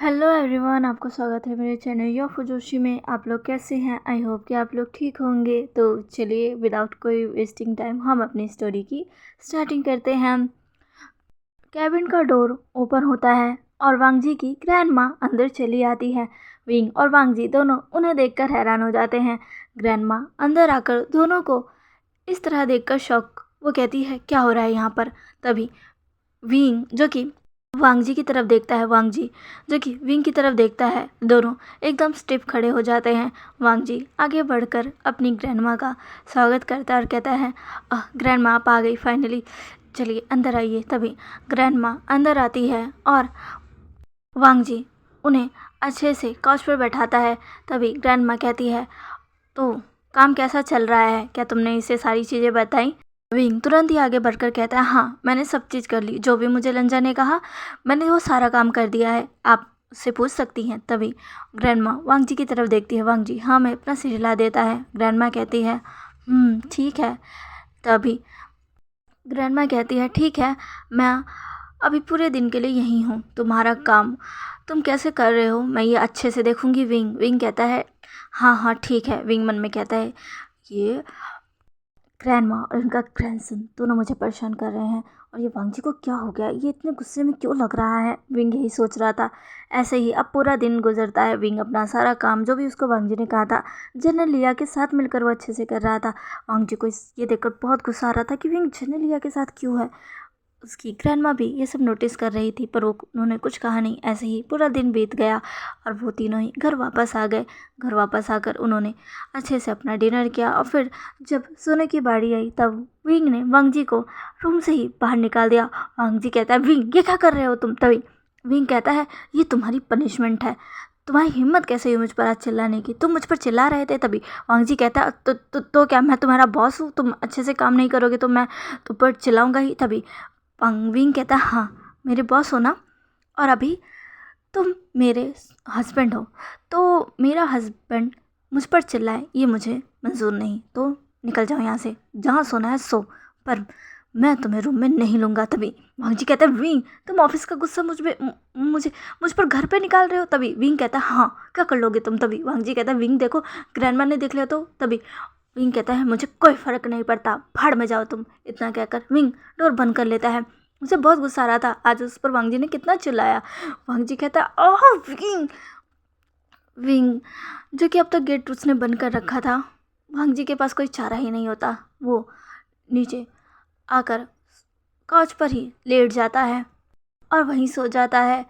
Hello everyone, आपको स्वागत है मेरे चैनल यो फुजोशी में। आप लोग कैसे हैं? आई होप कि आप लोग ठीक होंगे। तो चलिए विदाउट कोई वेस्टिंग टाइम हम अपनी स्टोरी की स्टार्टिंग करते हैं। कैबिन का डोर ओपन होता है और वांग जी की ग्रैंड माँ अंदर चली आती है। विंग और वांग जी दोनों उन्हें देखकर हैरान हो जाते हैं। ग्रैंड माँ अंदर आकर दोनों को इस तरह देखकर शॉक, वो कहती है क्या हो रहा है यहाँ पर। तभी विंग जो कि वांग जी की तरफ देखता है, वांग जी जो कि विंग की तरफ देखता है, दोनों एकदम स्टिफ खड़े हो जाते हैं। वांग जी आगे बढ़कर अपनी ग्रैंडमा का स्वागत करता है और कहता है ग्रैंडमा आप आ गई फाइनली, चलिए अंदर आइए। तभी ग्रैंडमा अंदर आती है और वांग जी उन्हें अच्छे से काउच पर बैठाता है। तभी ग्रैंडमा कहती है तो काम कैसा चल रहा है, क्या तुमने इसे सारी चीज़ें बताई? विंग तुरंत ही आगे बढ़कर कहता है हाँ मैंने सब चीज़ कर ली, जो भी मुझे लंजा ने कहा मैंने वो सारा काम कर दिया है, आप उससे पूछ सकती हैं। तभी ग्रैंडमा वांग जी की तरफ देखती है। वांग जी हाँ मैं अपना सिर हिला देता है। ग्रैंडमा कहती है ठीक है। तभी ग्रैंडमा कहती है ठीक है, मैं अभी पूरे दिन के लिए यहीं हूँ, तुम्हारा काम तुम कैसे कर रहे हो मैं ये अच्छे से देखूंगी। विंग विंग कहता है हाँ हाँ ठीक है। विंग मन में कहता है ये ग्रैंडमा और इनका ग्रैंडसन दोनों मुझे परेशान कर रहे हैं और ये वांग जी को क्या हो गया, ये इतने गुस्से में क्यों लग रहा है। विंग यही सोच रहा था। ऐसे ही अब पूरा दिन गुजरता है। विंग अपना सारा काम जो भी उसको वांग जी ने कहा था जनरल लिया के साथ मिलकर वो अच्छे से कर रहा था। वांग जी को ये देखकर बहुत गुस्सा आ रहा था कि विंग जनरल लिया के साथ क्यों है। उसकी ग्रैंडमा भी ये सब नोटिस कर रही थी पर वो उन्होंने कुछ कहा नहीं। ऐसे ही पूरा दिन बीत गया और वो तीनों ही घर वापस आ गए। घर वापस आकर उन्होंने अच्छे से अपना डिनर किया और फिर जब सोने की बारी आई तब विंग ने वांग जी को रूम से ही बाहर निकाल दिया। वांग जी कहता है विंग ये क्या कर रहे हो तुम? तभी विंग कहता है ये तुम्हारी पनिशमेंट है, तुम्हारी हिम्मत कैसे हुई मुझ पर आज चिल्लाने की, तुम मुझ पर चिल्ला रहे थे। तभी वांग जी कहता है तो क्या मैं तुम्हारा बॉस हूँ, तुम अच्छे से काम नहीं करोगे तो मैं तुम पर चिल्लाऊंगा ही। तभी विंग कहता है हाँ मेरे बॉस हो ना, और अभी तुम मेरे हस्बैंड हो, तो मेरा हस्बैंड मुझ पर चिल्लाए ये मुझे मंजूर नहीं, तो निकल जाओ यहाँ से, जहाँ सोना है सो, पर मैं तुम्हें रूम में नहीं लूँगा। तभी वांग जी कहता है विंग तुम ऑफिस का गुस्सा मुझ पर घर पे निकाल रहे हो। तभी विंग कहता है हाँ क्या कर लोगे तुम? तभी वांग जी कहता है विंग देखो ग्रैंडमा ने देख लिया तो। तभी विंग कहता है मुझे कोई फ़र्क नहीं पड़ता, भाड़ में जाओ तुम। इतना कहकर विंग डोर बंद कर लेता है। मुझे बहुत गुस्सा आ रहा था आज उस पर, वांग जी ने कितना चिल्लाया। वांग जी कहता है ओह विंग विंग जो कि अब तक गेट उसने बंद कर रखा था। वांग जी के पास कोई चारा ही नहीं होता, वो नीचे आकर काउच पर ही लेट जाता है और वहीं सो जाता है।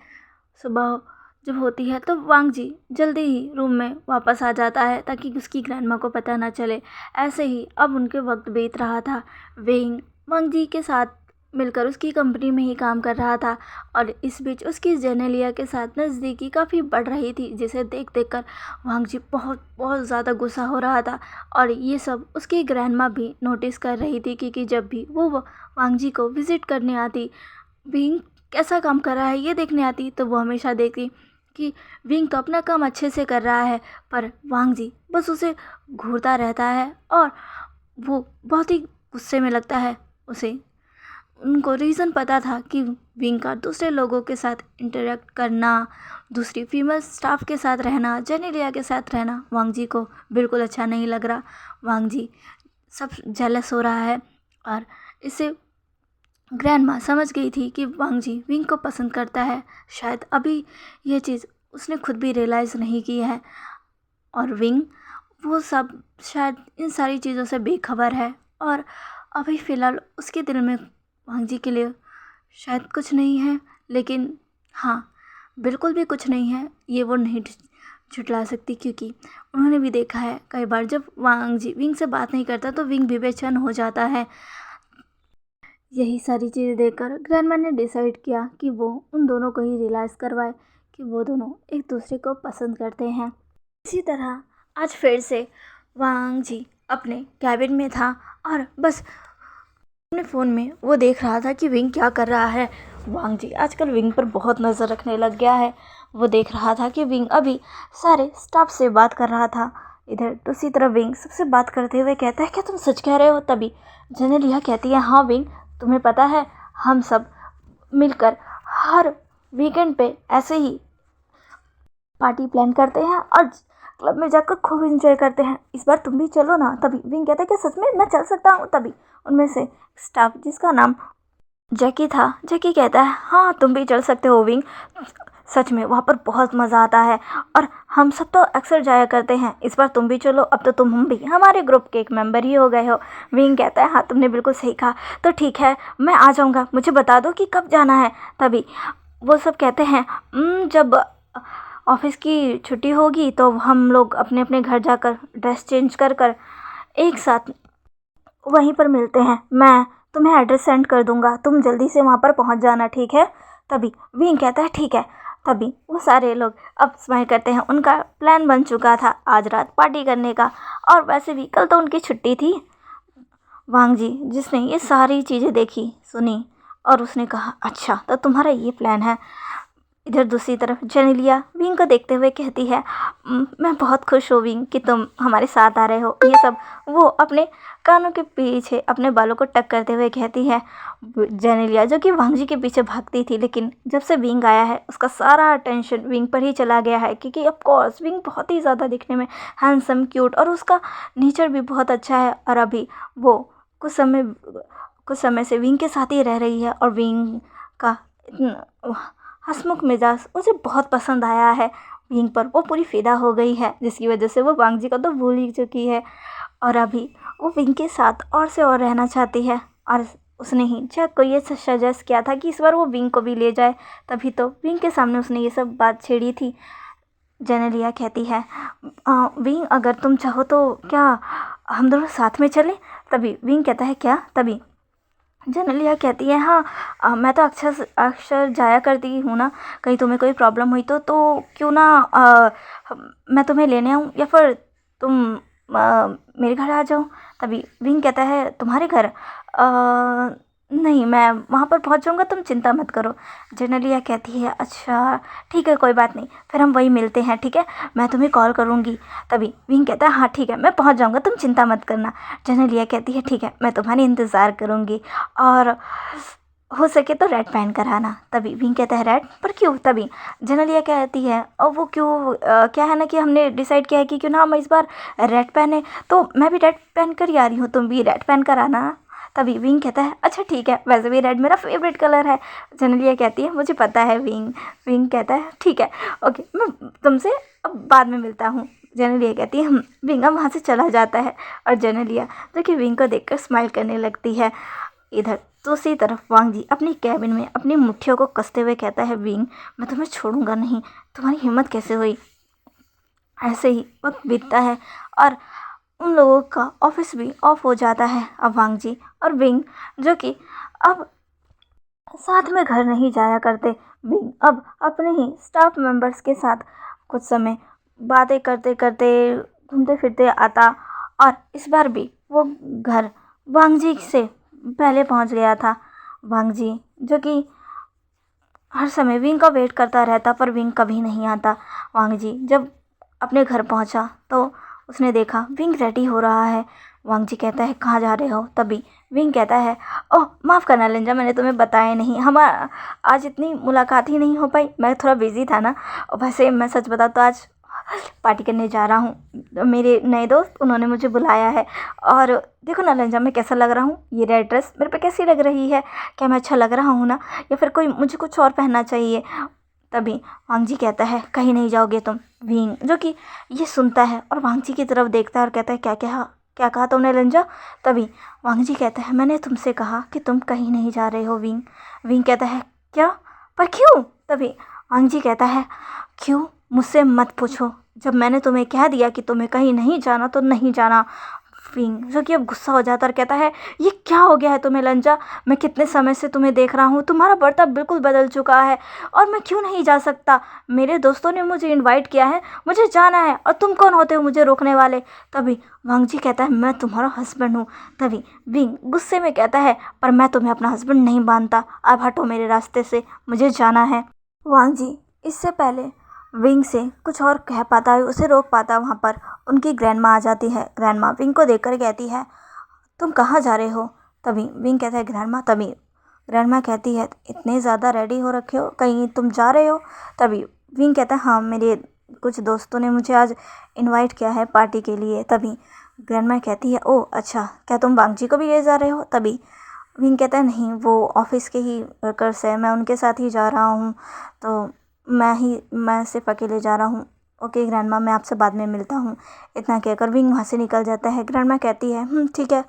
सुबह जब होती है तो वांग जी जल्दी ही रूम में वापस आ जाता है ताकि उसकी ग्रैंडमा को पता ना चले। ऐसे ही अब उनके वक्त बीत रहा था। विंग वांग जी के साथ मिलकर उसकी कंपनी में ही काम कर रहा था और इस बीच उसकी जेनेलिया के साथ नज़दीकी काफ़ी बढ़ रही थी, जिसे देख देख कर वांग जी बहुत बहुत ज़्यादा गुस्सा हो रहा था। और ये सब उसकी ग्रैंडमा भी नोटिस कर रही थी क्योंकि जब भी वो वांग जी को विज़िट करने आती, विंग कैसा काम कर रहा है ये देखने आती, तो वो हमेशा देखती कि विंग तो अपना काम अच्छे से कर रहा है पर वांग जी बस उसे घूरता रहता है और वो बहुत ही गुस्से में लगता है उसे। उनको रीज़न पता था कि विंग का दूसरे लोगों के साथ इंटरेक्ट करना, दूसरी फीमेल स्टाफ के साथ रहना, जेनेलिया के साथ रहना वांग जी को बिल्कुल अच्छा नहीं लग रहा। वांग जी सब जेलस हो रहा है और इससे ग्रैंडमा समझ गई थी कि वांग जी विंग को पसंद करता है। शायद अभी ये चीज़ उसने खुद भी रियलाइज़ नहीं की है और विंग वो सब शायद इन सारी चीज़ों से बेखबर है और अभी फ़िलहाल उसके दिल में वांग जी के लिए शायद कुछ नहीं है। लेकिन हाँ, बिल्कुल भी कुछ नहीं है ये वो नहीं झुठला सकती, क्योंकि उन्होंने भी देखा है कई बार जब वांग जी विंग से बात नहीं करता तो विंग भी बेचैन हो जाता है। यही सारी चीज़ें देखकर ग्रैंडमा ने डिसाइड किया कि वो उन दोनों को ही रियलाइज़ करवाए कि वो दोनों एक दूसरे को पसंद करते हैं। इसी तरह आज फिर से वांग जी अपने कैबिन में था और बस अपने फ़ोन में वो देख रहा था कि विंग क्या कर रहा है। वांग जी आजकल विंग पर बहुत नज़र रखने लग गया है। वो देख रहा था कि विंग अभी सारे स्टाफ से बात कर रहा था। इधर दूसरी तरफ विंग सबसे बात करते हुए कहता है क्या तुम सच कह रहे हो? तभी जेनेलिया कहती है हाँ विंग, तुम्हें पता है हम सब मिलकर हर वीकेंड पे ऐसे ही पार्टी प्लान करते हैं और क्लब में जाकर खूब एंजॉय करते हैं। इस बार तुम भी चलो ना। तभी विंग कहता है कि सच में मैं चल सकता हूँ। तभी उनमें से स्टाफ जिसका नाम जैकी था, जैकी कहता है हाँ तुम भी चल सकते हो विंग, सच में वहाँ पर बहुत मज़ा आता है और हम सब तो अक्सर जाया करते हैं, इस बार तुम भी चलो, अब तो तुम हम भी हमारे ग्रुप के एक मेंबर ही हो गए हो। विंग कहता है हाँ तुमने बिल्कुल सही कहा, तो ठीक है मैं आ जाऊँगा, मुझे बता दो कि कब जाना है। तभी वो सब कहते हैं जब ऑफिस की छुट्टी होगी तो हम लोग अपने अपने घर जाकर ड्रेस चेंज कर कर एक साथ वहीं पर मिलते हैं। मैं तुम्हें एड्रेस सेंड कर दूंगा, तुम जल्दी से वहाँ पर पहुँच जाना, ठीक है। तभी विंग कहता है ठीक है। तभी वो सारे लोग अब स्माइल करते हैं। उनका प्लान बन चुका था आज रात पार्टी करने का, और वैसे भी कल तो उनकी छुट्टी थी। वांग जी जिसने ये सारी चीज़ें देखी सुनी और उसने कहा अच्छा तो तुम्हारा ये प्लान है। इधर दूसरी तरफ जेनेलिया विंग को देखते हुए कहती है मैं बहुत खुश हूँ विंग कि तुम हमारे साथ आ रहे हो, ये सब। वो अपने कानों के पीछे अपने बालों को टक करते हुए कहती है। जेनेलिया जो कि वांग जी के पीछे भागती थी, लेकिन जब से विंग आया है उसका सारा अटेंशन विंग पर ही चला गया है, क्योंकि ऑफ कोर्स विंग बहुत ही ज़्यादा दिखने में हैंडसम, क्यूट और उसका नेचर भी बहुत अच्छा है। और अभी वो कुछ समय से विंग के साथ ही रह रही है और विंग का हंसमुख मिजाज उसे बहुत पसंद आया है। विंग पर वो पूरी फिदा हो गई है, जिसकी वजह से वो वांग जी को तो भूल ही चुकी है और अभी वो विंग के साथ और से और रहना चाहती है। और उसने ही जैक को ये सजेस्ट किया था कि इस बार वो विंग को भी ले जाए, तभी तो विंग के सामने उसने ये सब बात छेड़ी थी। जेनेलिया कहती है विंग अगर तुम चाहो तो क्या हम दोनों साथ में चलें। तभी विंग कहता है क्या। तभी जेनेलिया कहती है हाँ मैं तो अक्सर अक्सर जाया करती हूँ ना, कहीं तुम्हें कोई प्रॉब्लम हुई तो क्यों ना मैं तुम्हें लेने आऊँ या फिर तुम मेरे घर आ जाओ। तभी विंग कहता है तुम्हारे घर नहीं, मैं वहाँ पर पहुँच जाऊँगा, तुम चिंता मत करो। जेनेलिया कहती है अच्छा ठीक है कोई बात नहीं, फिर हम वहीं मिलते हैं, ठीक है मैं तुम्हें कॉल करूँगी। तभी विंग कहता है हाँ ठीक है मैं पहुँच जाऊँगा, तुम चिंता मत करना। जेनेलिया कहती है ठीक है मैं तुम्हारी इंतज़ार करूँगी और हो सके तो रेड पहन कर आना। तभी विंग कहता है रेड पर क्यों। तभी जेनेलिया कहती है और वो क्यों क्या है ना कि हमने डिसाइड किया है कि क्यों ना हम इस बार रेड पहने, तो मैं भी रेड पहन कर ही आ रही हूँ, तुम भी रेड पहन कर आना। तभी विंग कहता है अच्छा ठीक है, वैसे भी रेड मेरा फेवरेट कलर है। जेनेलिया कहती है मुझे पता है विंग। विंग कहता है ठीक है ओके मैं तुमसे अब बाद में मिलता हूँ। जेनेलिया कहती है विंग अब वहाँ से चला जाता है और जेनेलिया जो कि विंग को देखकर स्माइल करने लगती है। इधर दूसरी तरफ वांग जी अपनी कैबिन में अपनी मुट्ठियों को कसते हुए कहता है विंग मैं तुम्हें छोड़ूंगा नहीं, तुम्हारी हिम्मत कैसे हुई। ऐसे ही वक्त बीतता है और उन लोगों का ऑफिस भी ऑफ हो जाता है। अब वांग जी और विंग जो कि अब साथ में घर नहीं जाया करते, विंग अब अपने ही स्टाफ मेंबर्स के साथ कुछ समय बातें करते करते घूमते फिरते आता, और इस बार भी वो घर वांग जी से पहले पहुंच गया था। वांग जी जो कि हर समय विंग का वेट करता रहता पर विंग कभी नहीं आता। वांग जी जब अपने घर पहुंचा तो उसने देखा विंग रेडी हो रहा है। वांग जी कहता है कहाँ जा रहे हो। तभी विंग कहता है ओह माफ़ करना लिंजा, मैंने तुम्हें बताया नहीं, हमारा आज इतनी मुलाकात ही नहीं हो पाई, मैं थोड़ा बिजी था ना। और वैसे मैं सच बताऊँ तो आज पार्टी करने जा रहा हूँ, मेरे नए दोस्त उन्होंने मुझे बुलाया है। और देखो ना लिंजा मैं कैसा लग रहा हूँ, ये रेड ड्रेस मेरे पे कैसी लग रही है, क्या मैं अच्छा लग रहा हूँ ना, या फिर कोई मुझे कुछ और पहनना चाहिए। तभी वांग जी कहता है कहीं नहीं जाओगे तुम। विंग जो कि ये सुनता है और वांग जी की तरफ देखता है और कहता है क्या कहा तुमने लिंजा। तभी वांग जी कहता है मैंने तुमसे कहा कि तुम कहीं नहीं जा रहे हो विंग। विंग कहता है क्या, पर क्यों। तभी वांग जी कहता है क्यों मुझसे मत पूछो, जब मैंने तुम्हें कह दिया कि तुम्हें कहीं नहीं जाना तो नहीं जाना। विंग जो कि अब गुस्सा हो जाता और कहता है ये क्या हो गया है तुम्हें लंजा, मैं कितने समय से तुम्हें देख रहा हूँ, तुम्हारा बर्ताव बिल्कुल बदल चुका है और मैं क्यों नहीं जा सकता। मेरे दोस्तों ने मुझे इनवाइट किया है, मुझे जाना है और तुम कौन होते हो मुझे रोकने वाले। तभी वांग जी कहता है मैं तुम्हारा हस्बैंड हूँ। तभी विंग गुस्से में कहता है पर मैं तुम्हें अपना हस्बैंड नहीं मानता, अब हटो मेरे रास्ते से, मुझे जाना है। वांग जी इससे पहले विंग से कुछ और कह पाता है, उसे रोक पाता, वहाँ पर उनकी ग्रैंडमा आ जाती है। ग्रैंडमा विंग को देखकर कहती है तुम कहाँ जा रहे हो। तभी विंग कहता है ग्रैंडमा। तभी ग्रैंडमा कहती है इतने ज़्यादा रेडी हो रखे हो, कहीं तुम जा रहे हो। तभी विंग कहता है हाँ मेरे कुछ दोस्तों ने मुझे आज इनवाइट किया है पार्टी के लिए। तभी ग्रैंडमा कहती है, ओह अच्छा, क्या तुम वांगजी को भी ले जा रहे हो? तभी विंग कहता है, नहीं, वो ऑफिस के ही वर्कर्स है, मैं उनके साथ ही जा रहा हूँ, तो मैं सिर्फ अकेले जा रहा हूँ। ओके ग्रैंडमा, मैं आपसे बाद में मिलता हूँ। इतना कहकर विंग वहाँ से निकल जाता है। ग्रैंडमा कहती है, ठीक है।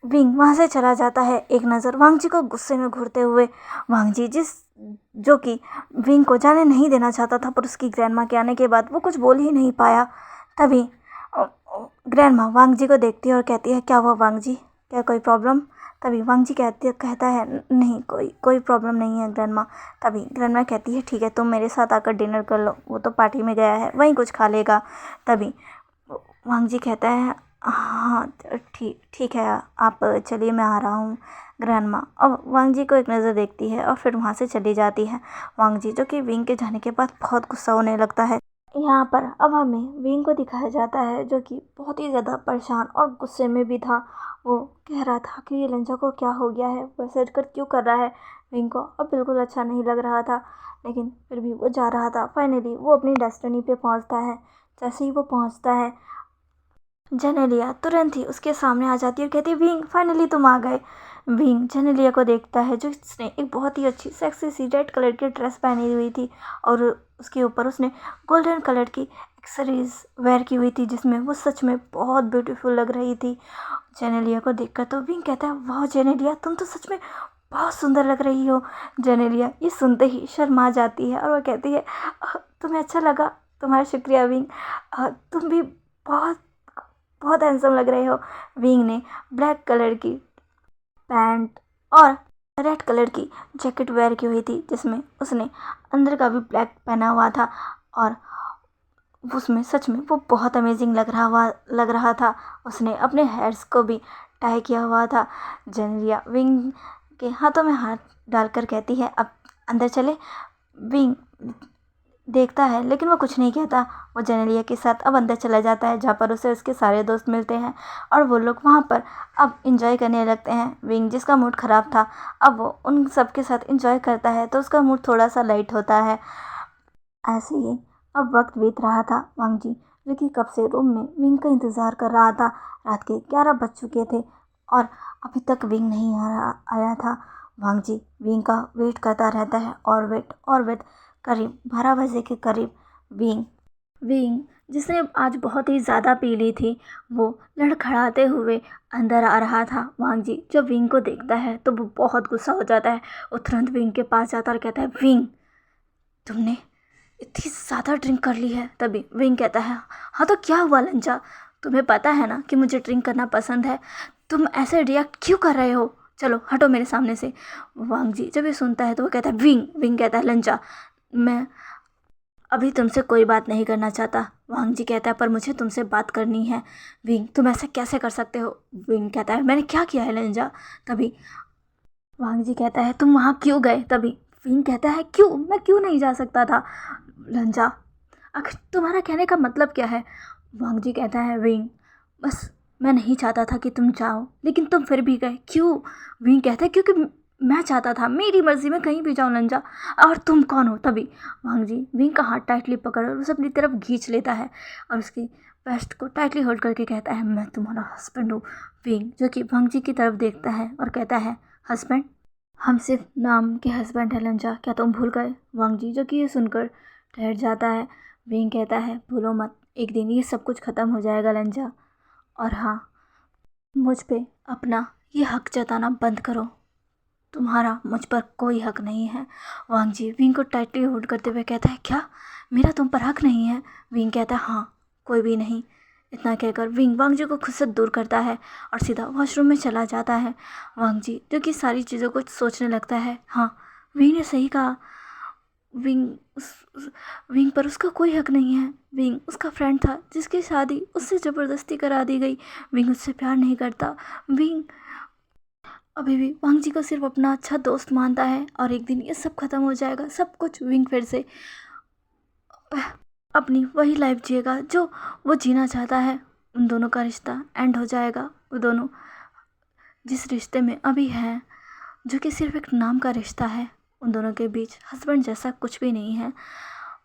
विंग वहाँ से चला जाता है। एक नज़र वांगजी को गुस्से में घूरते हुए। वांगजी जो कि विंग को जाने नहीं देना चाहता था, पर उसकी ग्रैंडमा के आने के बाद वो कुछ बोल ही नहीं पाया। तभी ग्रैंडमा वांगजी को देखती है और कहती है, क्या हुआ वांगजी, क्या कोई प्रॉब्लम? तभी वांगजी कहता है, नहीं, कोई प्रॉब्लम नहीं है ग्रैंडमा। तभी ग्रैंडमा कहती है, ठीक है, तुम मेरे साथ आकर डिनर कर लो, वो तो पार्टी में गया है, वहीं कुछ खा लेगा। तभी वांगजी कहता है, हाँ ठीक है, आप चलिए, मैं आ रहा हूँ ग्रैंडमा। अब वांगजी को एक नज़र देखती है और फिर वहाँ से चली जाती है। वांगजी जो कि विंग के जाने के बाद बहुत गुस्सा होने लगता है। यहाँ पर अब हमें विंग को दिखाया जाता है, जो कि बहुत ही ज़्यादा परेशान और गुस्से में भी था। वो कह रहा था कि ये लंजा को क्या हो गया है, वैसे कर क्यों कर रहा है। विंग को अब बिल्कुल अच्छा नहीं लग रहा था, लेकिन फिर भी वो जा रहा था। फाइनली वो अपनी डेस्टिनी पे पहुँचता है। जैसे ही वो पहुँचता है, जेनेलिया तुरंत ही उसके सामने आ जाती है और कहती है, विंग फाइनली तुम आ गए। विंग जेनेलिया को देखता है, जो उसने एक बहुत ही अच्छी सेक्सी सी रेड कलर की ड्रेस पहनी हुई थी और उसके ऊपर उसने गोल्डन कलर की एक्सेसरीज वेयर की हुई थी, जिसमें वो सच में बहुत ब्यूटीफुल लग रही थी। जेनेलिया को देखकर तो विंग कहता है, वाह जेनेलिया, तुम तो सच में बहुत सुंदर लग रही हो। जेनेलिया ये सुनते ही शर्मा जाती है और वो कहती है, तुम्हें अच्छा लगा, तुम्हारा शुक्रिया विंग, तुम भी बहुत बहुत हैंडसम लग रहे हो। विंग ने ब्लैक कलर की पैंट और रेड कलर की जैकेट वेयर की हुई थी, जिसमें उसने अंदर का भी ब्लैक पहना हुआ था और उसमें सच में वो बहुत अमेजिंग लग रहा था। उसने अपने हेयर्स को भी टाई किया हुआ था। जेनेलिया विंग के हाथों में हाथ डालकर कहती है, अब अंदर चले। विंग देखता है, लेकिन वो कुछ नहीं कहता। वो जेनेलिया के साथ अब अंदर चला जाता है, जहाँ पर उसे उसके सारे दोस्त मिलते हैं और वो लोग वहाँ पर अब इंजॉय करने लगते हैं। विंग जिसका मूड ख़राब था, अब वो उन सब के साथ इंजॉय करता है, तो उसका मूड थोड़ा सा लाइट होता है। ऐसे ही अब वक्त बीत रहा था। वांगजी जो कि कब से रूम में विंग का इंतज़ार कर रहा था। रात के 11 बज चुके थे और अभी तक विंग नहीं आया था। वांगजी विंग का वेट करता रहता है और वेट। करीब 12 बजे के करीब विंग जिसने आज बहुत ही ज़्यादा पी ली थी, वो लड़खड़ाते हुए अंदर आ रहा था। वांगजी जब विंग को देखता है तो वो बहुत गुस्सा हो जाता है। वो तुरंत विंग के पास जाता है और कहता है, विंग, तुमने इतनी ज़्यादा ड्रिंक कर ली है। तभी विंग कहता है, हाँ तो क्या हुआ लंजा, तुम्हें पता है ना कि मुझे ड्रिंक करना पसंद है, तुम ऐसे रिएक्ट क्यों कर रहे हो, चलो हटो मेरे सामने से। वांगजी जब ये सुनता है तो वो कहता है, विंग कहता है, लंजा, मैं अभी तुमसे कोई बात नहीं करना चाहता। वांगजी कहता है, पर मुझे तुमसे बात करनी है। विंग, तुम ऐसा कैसे कर सकते हो? विंग कहता है, मैंने क्या किया है लंजा? तभी वांगजी कहता है, तुम वहाँ क्यों गए? तभी विंग कहता है, क्यों, मैं क्यों नहीं जा सकता था लंजा, आखिर तुम्हारा कहने का मतलब क्या है? वांगजी कहता है, विंग, बस मैं नहीं चाहता था कि तुम जाओ, लेकिन तुम फिर भी गए, क्यों? विंग कहता है, क्योंकि मैं चाहता था, मेरी मर्जी में कहीं भी जाऊँ लंजा, और तुम कौन हो? तभी वांगजी विंग का हाथ टाइटली पकड़ उसे अपनी तरफ खींच लेता है और उसकी वेस्ट को टाइटली होल्ड करके कहता है, मैं तुम्हारा हस्बैंड हूँ। विंग जो कि वांगजी की तरफ देखता है और कहता है, हस्बैंड? हम सिर्फ नाम के हस्बैंड है लंजा, क्या तुम भूल गए? वांगजी जो कि ये सुनकर ठहर जाता है। विंग कहता है, भूलो मत, एक दिन ये सब कुछ ख़त्म हो जाएगा लंजा, और हाँ, मुझ पे अपना ये हक जताना बंद करो, तुम्हारा मुझ पर कोई हक नहीं है। वांगजी विंग को टाइटली होल्ड करते हुए कहता है, क्या मेरा तुम पर हक नहीं है? विंग कहता है, हाँ, कोई भी नहीं। इतना कहकर विंग वांगजी को खुद से दूर करता है और सीधा वॉशरूम में चला जाता है। वांगजी जो कि सारी चीज़ों को सोचने लगता है, हाँ, विंग ने सही कहा, विंग पर उसका कोई हक नहीं है। विंग उसका फ्रेंड था जिसकी शादी उससे ज़बरदस्ती करा दी गई। विंग उससे प्यार नहीं करता। विंग अभी भी वांगजी को सिर्फ अपना अच्छा दोस्त मानता है और एक दिन ये सब खत्म हो जाएगा, सब कुछ। विंग फिर से अपनी वही लाइफ जिएगा जो वो जीना चाहता है। उन दोनों का रिश्ता एंड हो जाएगा। वो दोनों जिस रिश्ते में अभी हैं, जो कि सिर्फ एक नाम का रिश्ता है, उन दोनों के बीच हस्बैंड जैसा कुछ भी नहीं है।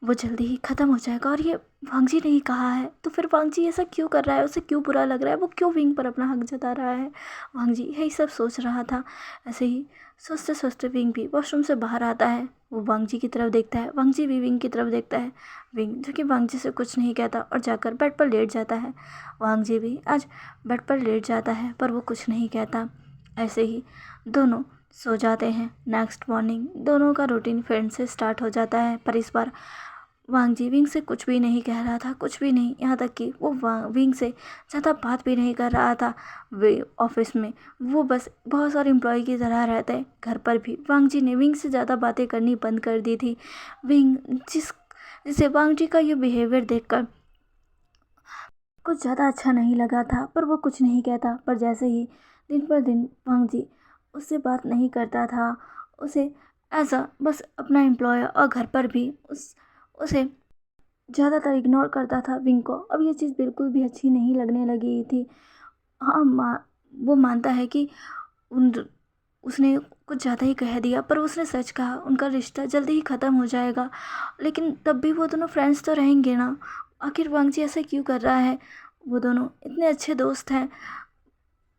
वो जल्दी ही ख़त्म हो जाएगा। और ये वांग जी ने ही कहा है, तो फिर वांग जी ऐसा क्यों कर रहा है, उसे क्यों बुरा लग रहा है, वो क्यों विंग पर अपना हक जता रहा है। वांग जी यही सब सोच रहा था। ऐसे ही सोचते सोचते विंग भी वॉशरूम से बाहर आता है। वो वांग जी की तरफ देखता है, वांग जी भी विंग की तरफ देखता है। विंग जो कि वांग जी से कुछ नहीं कहता और जाकर बेड पर लेट जाता है। वांग जी भी आज बेड पर लेट जाता है पर वो कुछ नहीं कहता। ऐसे ही दोनों सो जाते हैं। नेक्स्ट मॉर्निंग दोनों का रूटीन फिर से स्टार्ट हो जाता है, पर इस बार वांग जी विंग से कुछ भी नहीं कह रहा था, कुछ भी नहीं। यहाँ तक कि वो विंग से ज़्यादा बात भी नहीं कर रहा था। वे ऑफिस में वो बस बहुत सारे एम्प्लॉय की तरह रहते हैं। घर पर भी वांग जी ने विंग से ज़्यादा बातें करनी बंद कर दी थी। विंग जिसे वांग जी का ये बिहेवियर देखकर कुछ ज़्यादा अच्छा नहीं लगा था, पर वो कुछ नहीं कहता। पर जैसे ही दिन पर दिन वांग जी उससे बात नहीं करता था, उसे एज अ बस अपना एम्प्लॉय, और घर पर भी उसे ज़्यादातर इग्नोर करता था विंग को। अब ये चीज़ बिल्कुल भी अच्छी नहीं लगने लगी थी। हाँ, वो मानता है कि उन उसने कुछ ज़्यादा ही कह दिया, पर उसने सच कहा, उनका रिश्ता जल्दी ही ख़त्म हो जाएगा। लेकिन तब भी वो दोनों फ्रेंड्स तो रहेंगे ना। आखिर वांग जी ऐसा क्यों कर रहा है। वो दोनों इतने अच्छे दोस्त हैं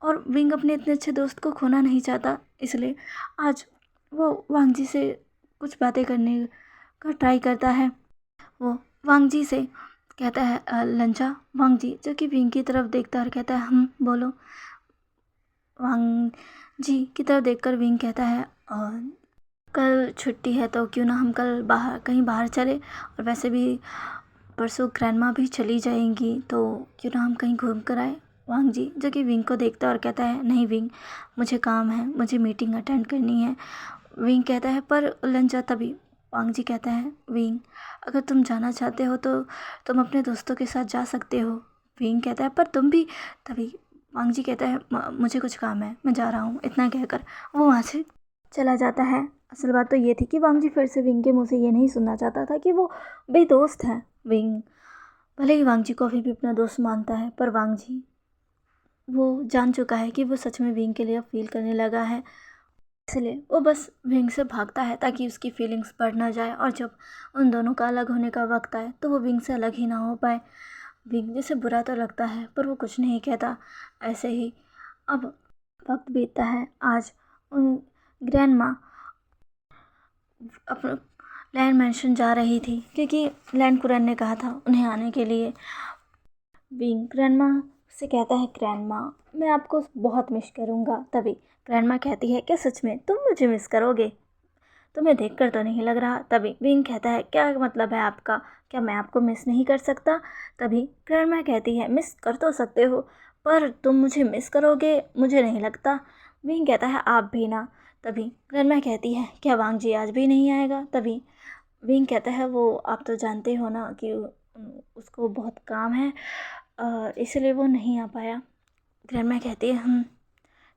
और विंग अपने इतने अच्छे दोस्त को खोना नहीं चाहता। इसलिए आज वो वांग जी से कुछ बातें करने का ट्राई करता है। वो वांग जी से कहता है, लंचा। वांग जी जो कि विंग की तरफ देखता है और कहता है, हम बोलो। वांग जी की तरफ देखकर विंग कहता है, कल छुट्टी है तो क्यों ना हम कल कहीं बाहर चले, और वैसे भी परसों ग्रैंडमा भी चली जाएंगी तो क्यों ना हम कहीं घूम कर आए। वांग जी जो कि विंग को देखता है और कहता है, नहीं विंग, मुझे काम है, मुझे मीटिंग अटेंड करनी है। विंग कहता है, पर लंचा। तभी वांग जी कहता है, विंग, अगर तुम जाना चाहते हो तो तुम अपने दोस्तों के साथ जा सकते हो। विंग कहता है, पर तुम भी। तभी वांग जी कहता है, मुझे कुछ काम है, मैं जा रहा हूँ। इतना कहकर वो वहाँ से चला जाता है। असल बात तो ये थी कि वांग जी फिर से विंग के मुँह से ये नहीं सुनना चाहता था कि वो बेदोस्त है। विंग भले ही वांग जी को अभी भी अपना दोस्त मानता है, पर वांग जी वो जान चुका है कि वो सच में विंग के लिए फील करने लगा है। इसलिए वो बस विंग से भागता है ताकि उसकी फीलिंग्स बढ़ ना जाए, और जब उन दोनों का अलग होने का वक्त आए तो वो विंग से अलग ही ना हो पाए। विंग जैसे बुरा तो लगता है पर वो कुछ नहीं कहता। ऐसे ही अब वक्त बीतता है। आज उन ग्रैंडमा अपना लैंड मेंशन जा रही थी क्योंकि लैंड कुरन ने कहा था उन्हें आने के लिए। विंग ग्रैंडमा से कहता है, ग्रैंडमा, मैं आपको बहुत मिस करूँगा। तभी ग्रैंडमा कहती है, क्या सच में तुम मुझे मिस करोगे? तुम्हें देखकर तो नहीं लग रहा। तभी विंग कहता है, क्या मतलब है आपका, क्या मैं आपको मिस नहीं कर सकता? तभी ग्रैंडमा कहती है, मिस कर तो सकते हो, पर तुम मुझे मिस करोगे मुझे नहीं लगता। विंग कहता है, आप भी ना। तभी ग्रैंडमा कहती है, क्या वांग जी आज भी नहीं आएगा? तभी विंग कहता है, वो आप तो जानते हो ना कि उसको बहुत काम है, इसलिए वो नहीं आ पाया। ग्रैंडमा कहती है,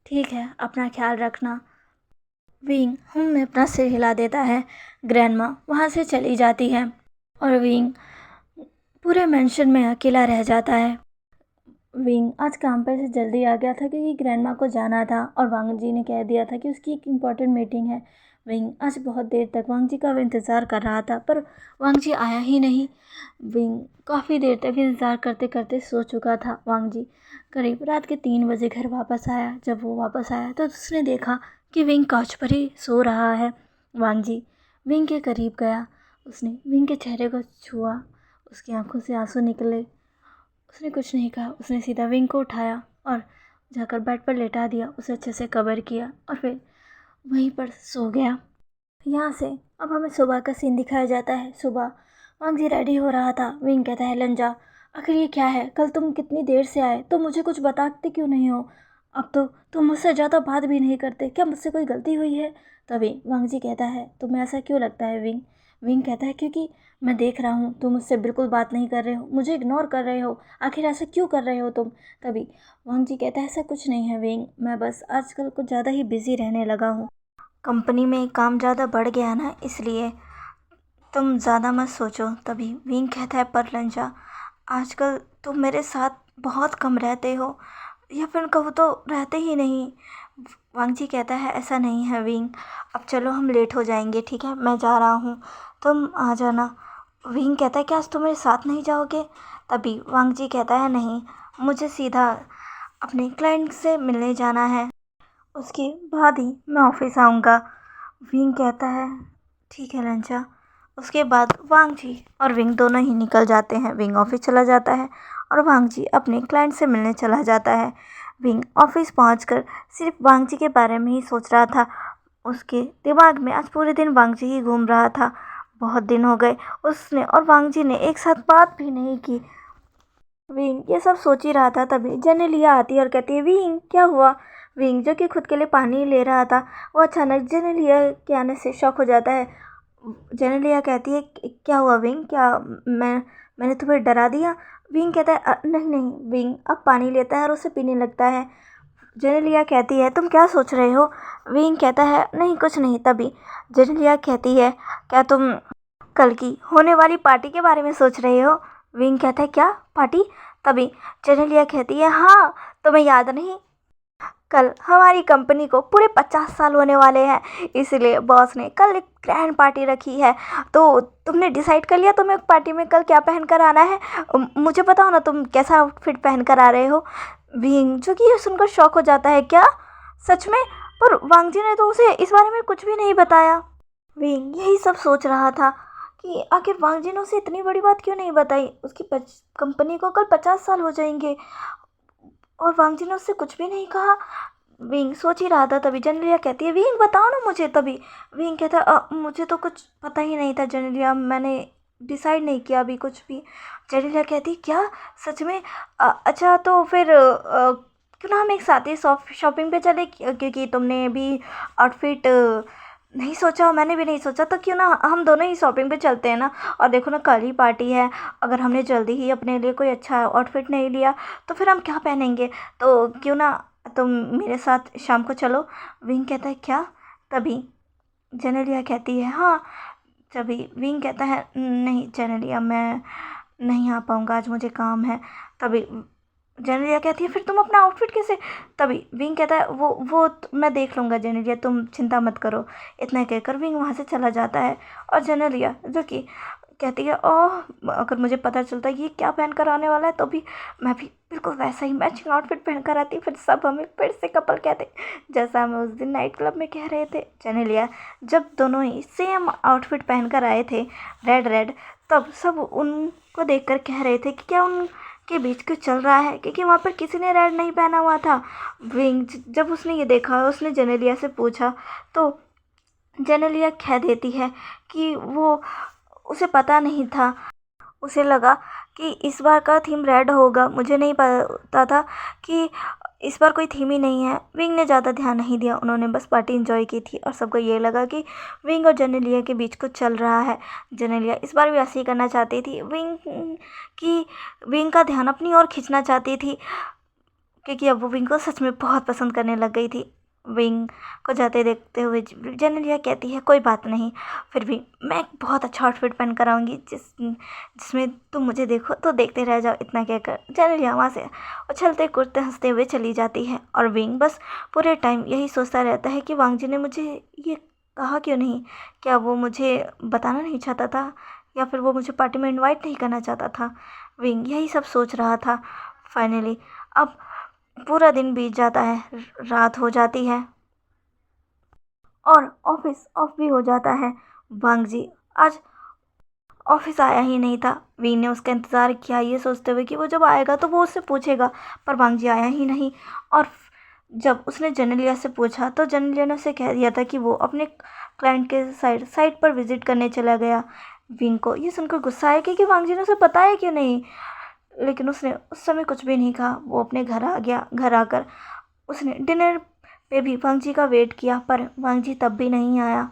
ठीक है, अपना ख्याल रखना। विंग में अपना सिर हिला देता है। ग्रैंडमा वहाँ से चली जाती है और विंग पूरे मेंशन में अकेला रह जाता है। विंग आज काम पर से जल्दी आ गया था क्योंकि ग्रैंडमा को जाना था और वांग जी ने कह दिया था कि उसकी एक इम्पॉर्टेंट मीटिंग है। विंग आज बहुत देर तक वांग जी का इंतज़ार कर रहा था, पर वांग जी आया ही नहीं। विंग काफ़ी देर तक इंतज़ार करते करते सो चुका था। वांग जी करीब रात के 3 बजे घर वापस आया। जब वो वापस आया तो उसने देखा कि विंग कांच पर ही सो रहा है। वांग जी विंग के करीब गया, उसने विंग के चेहरे को छुआ, उसकी आंखों से आंसू निकले। उसने कुछ नहीं कहा, उसने सीधा विंग को उठाया और जाकर बेड पर लेटा दिया, उसे अच्छे से कवर किया और फिर वहीं पर सो गया। यहाँ से अब हमें सुबह का सीन दिखाया जाता है। सुबह वांग जी रेडी हो रहा था। विंग कहता है, लंजा, आखिर ये क्या है, कल तुम कितनी देर से आए तो मुझे कुछ बताते क्यों नहीं हो? अब तो तुम मुझसे ज़्यादा बात भी नहीं करते, क्या मुझसे कोई गलती हुई है? तभी वांग जी कहता है, तुम्हें ऐसा क्यों लगता है विंग? विंग कहता है, क्योंकि मैं देख रहा हूँ तुम मुझसे बिल्कुल बात नहीं कर रहे हो, मुझे इग्नोर कर रहे हो, आखिर ऐसा क्यों कर रहे हो तुम? तभी वांग जी कहता है, ऐसा कुछ नहीं है विंग, मैं बस आजकल कुछ ज़्यादा ही बिजी रहने लगा हूँ, कंपनी में काम ज़्यादा बढ़ गया ना, इसलिए तुम ज़्यादा मत सोचो। तभी विंग कहता है, पर लंजा, आजकल तुम मेरे साथ बहुत कम रहते हो, या फिर कहूँ तो रहते ही नहीं। वांग जी कहता है, ऐसा नहीं है विंग, अब चलो हम लेट हो जाएंगे, ठीक है, मैं जा रहा हूँ, तुम आ जाना। विंग कहता है कि आज तुम मेरे साथ नहीं जाओगे। तभी वांग जी कहता है नहीं, मुझे सीधा अपने क्लाइंट से मिलने जाना है, उसके बाद ही मैं ऑफिस आऊँगा। विंग कहता है ठीक है लंचा। उसके बाद वांग जी और विंग दोनों ही निकल जाते हैं। विंग ऑफिस चला जाता है और वांग जी अपने क्लाइंट से मिलने चला जाता है। विंग ऑफिस पहुंचकर सिर्फ वांग जी के बारे में ही सोच रहा था। उसके दिमाग में आज पूरे दिन वांग जी ही घूम रहा था। बहुत दिन हो गए उसने और वांग जी ने एक साथ बात भी नहीं की। विंग ये सब सोच ही रहा था, तभी जेनेलिया आती है और कहती है विंग क्या हुआ। विंग जो कि खुद के लिए पानी ले रहा था, वो अचानक जेनेलिया के आने से शॉक हो जाता है। जेनेलिया कहती है क्या हुआ विंग, क्या मैंने तुम्हें डरा दिया?" विंग कहता है नहीं नहीं"। विंग अब पानी लेता है और उसे पीने लगता है। जेनेलिया कहती है तुम क्या सोच रहे हो? विंग कहता है नहीं कुछ नहीं। तभी जेनेलिया कहती है क्या तुम कल की होने वाली पार्टी के बारे में सोच रहे हो? विंग कहता है क्या पार्टी? तभी जेनेलिया कहती है हाँ, तुम्हें याद नहीं, कल हमारी कंपनी को पूरे 50 साल होने वाले हैं, इसलिए बॉस ने कल एक ग्रैंड पार्टी रखी है। तो तुमने डिसाइड कर लिया तुम्हें पार्टी में कल क्या पहन कर आना है? मुझे बताओ ना तुम कैसा आउटफिट पहन कर आ रहे हो। विंग जो कि ये सुनकर शॉक हो जाता है क्या सच में? पर वांग जी ने तो उसे इस बारे में कुछ भी नहीं बताया। विंग यही सब सोच रहा था कि आखिर वांग जी ने उसे इतनी बड़ी बात क्यों नहीं बताई। उसकी कंपनी को कल 50 साल हो जाएंगे और वांग जी ने उससे कुछ भी नहीं कहा। विंग सोच ही रहा था, तभी जेनेलिया कहती है विंग बताओ ना मुझे। तभी विंग कहता है मुझे तो कुछ पता ही नहीं था जेनेलिया, मैंने डिसाइड नहीं किया अभी कुछ भी। जेनेलिया कहती है क्या सच में? अच्छा तो फिर क्यों ना हम एक साथ ही शॉपिंग पे चले, क्योंकि तुमने भी आउटफिट नहीं सोचा, मैंने भी नहीं सोचा, तो क्यों ना हम दोनों ही शॉपिंग पे चलते हैं ना। और देखो ना कल ही पार्टी है, अगर हमने जल्दी ही अपने लिए कोई अच्छा आउटफिट नहीं लिया तो फिर हम क्या पहनेंगे? तो क्यों ना तुम मेरे साथ शाम को चलो। विंग कहता है क्या? तभी जेनेलिया कहती है हाँ। तभी विंग कहता है नहीं जेनेलिया, मैं नहीं आ पाऊँगा, आज मुझे काम है। तभी जेनेलिया कहती है फिर तुम अपना आउटफिट कैसे? तभी विंग कहता है मैं देख लूँगा जेनेलिया, तुम चिंता मत करो। इतना कहकर विंग वहाँ से चला जाता है और जेनेलिया जो कि कहती है ओह, अगर मुझे पता चलता ये क्या पहन कर आने वाला है तो भी मैं भी बिल्कुल वैसा ही मैचिंग आउटफिट पहन कर आती, फिर सब हमें फिर से कपल कहते जैसा हमें उस दिन नाइट क्लब में कह रहे थे। जेनेलिया जब दोनों ही सेम आउटफिट पहन कर आए थे, रेड रेड, तब सब उनको देखकर कह रहे थे कि क्या उनके बीच कुछ चल रहा है, क्योंकि वहाँ पर किसी ने रेड नहीं पहना हुआ था। विंग जब उसने ये देखा, उसने जेनेलिया से पूछा तो जेनेलिया कह देती है कि वो उसे पता नहीं था, उसे लगा कि इस बार का थीम रेड होगा, मुझे नहीं पता था कि इस बार कोई थीम ही नहीं है। विंग ने ज़्यादा ध्यान नहीं दिया, उन्होंने बस पार्टी एंजॉय की थी और सबको ये लगा कि विंग और जेनेलिया के बीच कुछ चल रहा है। जेनेलिया इस बार भी ऐसे ही करना चाहती थी, विंग का ध्यान अपनी ओर खींचना चाहती थी, क्योंकि अब वो विंग को सच में बहुत पसंद करने लग गई थी। विंग को जाते देखते हुए जेनेलिया कहती है कोई बात नहीं, फिर भी मैं एक बहुत अच्छा आउटफिट पहन कर आऊँगी जिसमें तुम मुझे देखो तो देखते रह जाओ। इतना कहकर जेनेलिया वहाँ से उछलते कूदते हंसते हुए चली जाती है और विंग बस पूरे टाइम यही सोचता रहता है कि वांग जी ने मुझे ये कहा क्यों नहीं? क्या वो मुझे बताना नहीं चाहता था, या फिर वो मुझे पार्टी में इन्वाइट नहीं करना चाहता था? विंग यही सब सोच रहा था। फाइनली अब पूरा दिन बीत जाता है, रात हो जाती है और ऑफिस ऑफ भी हो जाता है। वांग जी आज ऑफिस आया ही नहीं था। वी ने उसका इंतज़ार किया ये सोचते हुए कि वो जब आएगा तो वो उससे पूछेगा, पर वांग जी आया ही नहीं। और जब उसने जेनेलिया से पूछा तो जेनेलिया ने उसे कह दिया था कि वो अपने क्लाइंट के साइट पर विजिट करने चला गया। विंग को ये सुनकर गुस्सा आया कि वांग जी ने उसे बताया क्यों नहीं, लेकिन उसने उस समय कुछ भी नहीं कहा। वो अपने घर आ गया। घर आकर उसने डिनर पे भी वांग जी का वेट किया, पर वांग जी तब भी नहीं आया।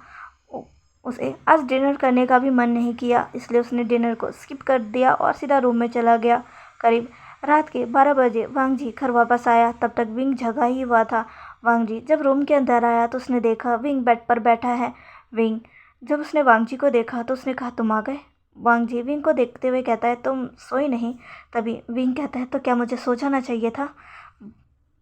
उसे आज डिनर करने का भी मन नहीं किया, इसलिए उसने डिनर को स्किप कर दिया और सीधा रूम में चला गया। करीब रात के 12 बजे वांग जी घर वापस आया, तब तक विंग जगा ही हुआ था। वांग जी जब रूम के अंदर आया तो उसने देखा विंग बेड पर बैठा है। विंग जब उसने वांग जी को देखा तो उसने कहा तुम आ गए? वांग जी विंग को देखते हुए कहता है तुम सोई नहीं? तभी विंग कहता है तो क्या मुझे सो जाना चाहिए था?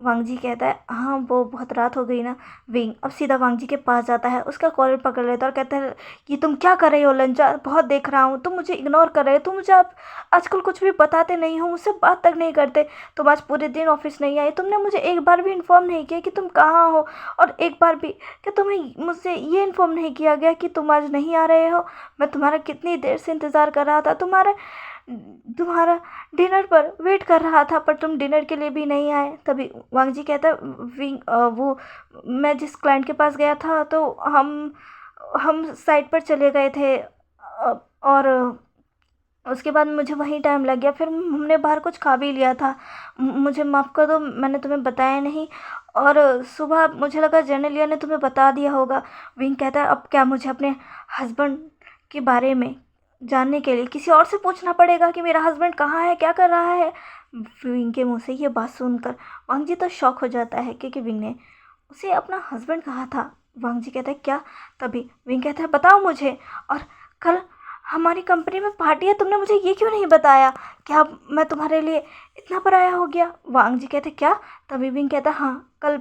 वांग जी कहता है हाँ वो बहुत रात हो गई ना। विंग अब सीधा वांग जी के पास जाता है, उसका कॉलर पकड़ लेता है और कहता है कि तुम क्या कर रही हो लंजा, बहुत देख रहा हूँ तुम मुझे इग्नोर कर रहे हो, तुम मुझे आप आजकल कुछ भी बताते नहीं हो, मुझसे बात तक नहीं करते, तुम आज पूरे दिन ऑफिस नहीं आए, तुमने मुझे एक बार भी इन्फॉर्म नहीं किया कि तुम कहाँ हो, और एक बार भी कि तुम्हें मुझसे ये इन्फॉर्म नहीं किया गया कि तुम आज नहीं आ रहे हो। मैं तुम्हारा कितनी देर से इंतज़ार कर रहा था, तुम्हारा तुम्हारा डिनर पर वेट कर रहा था, पर तुम डिनर के लिए भी नहीं आए। तभी वांग जी कहता है वो मैं जिस क्लाइंट के पास गया था तो हम साइट पर चले गए थे, और उसके बाद मुझे वहीं टाइम लग गया, फिर हमने बाहर कुछ खा भी लिया था। मुझे माफ़ कर दो, मैंने तुम्हें बताया नहीं, और सुबह मुझे लगा जेनेलिया ने तुम्हें बता दिया होगा। विंग कहता है अब क्या मुझे अपने हस्बैंड के बारे में जानने के लिए किसी और से पूछना पड़ेगा कि मेरा हस्बैंड कहाँ है, क्या कर रहा है। विंग के मुंह से ये बात सुनकर वांग जी तो शॉक हो जाता है, क्योंकि विंग ने उसे अपना हस्बैंड कहा था। वांग जी कहता है क्या। तभी विंग कहता है बताओ मुझे, और कल हमारी कंपनी में पार्टी है, तुमने मुझे ये क्यों नहीं बताया, क्या मैं तुम्हारे लिए इतना पराया हो गया। वांग जी कहते क्या। तभी विंग कहता हाँ कल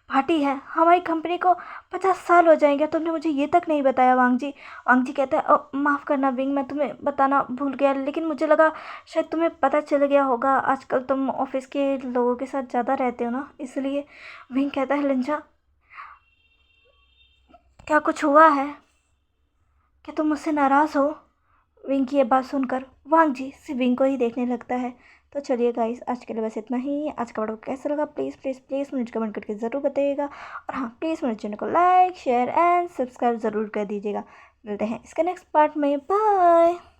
पार्टी है, हमारी कंपनी को 50 साल हो जाएंगे, तुमने मुझे ये तक नहीं बताया वांग जी। वांग जी कहता है माफ़ करना विंग, मैं तुम्हें बताना भूल गया, लेकिन मुझे लगा शायद तुम्हें पता चल गया होगा, आजकल तुम ऑफिस के लोगों के साथ ज़्यादा रहते हो ना, इसलिए। विंग कहता है लिंजा क्या कुछ हुआ है, क्या तुम मुझसे नाराज़ हो। विंग की ये बात सुनकर वांग जी सिर्फ विंग को ही देखने लगता है। तो चलिए गाइस, आज के लिए बस इतना ही। आज का वीडियो कैसा लगा प्लीज़ प्लीज़ प्लीज़ मुझे कमेंट करके ज़रूर बताइएगा, और हाँ प्लीज़ मेरे चैनल को लाइक शेयर एंड सब्सक्राइब ज़रूर कर दीजिएगा। मिलते हैं इसके नेक्स्ट पार्ट में, बाय।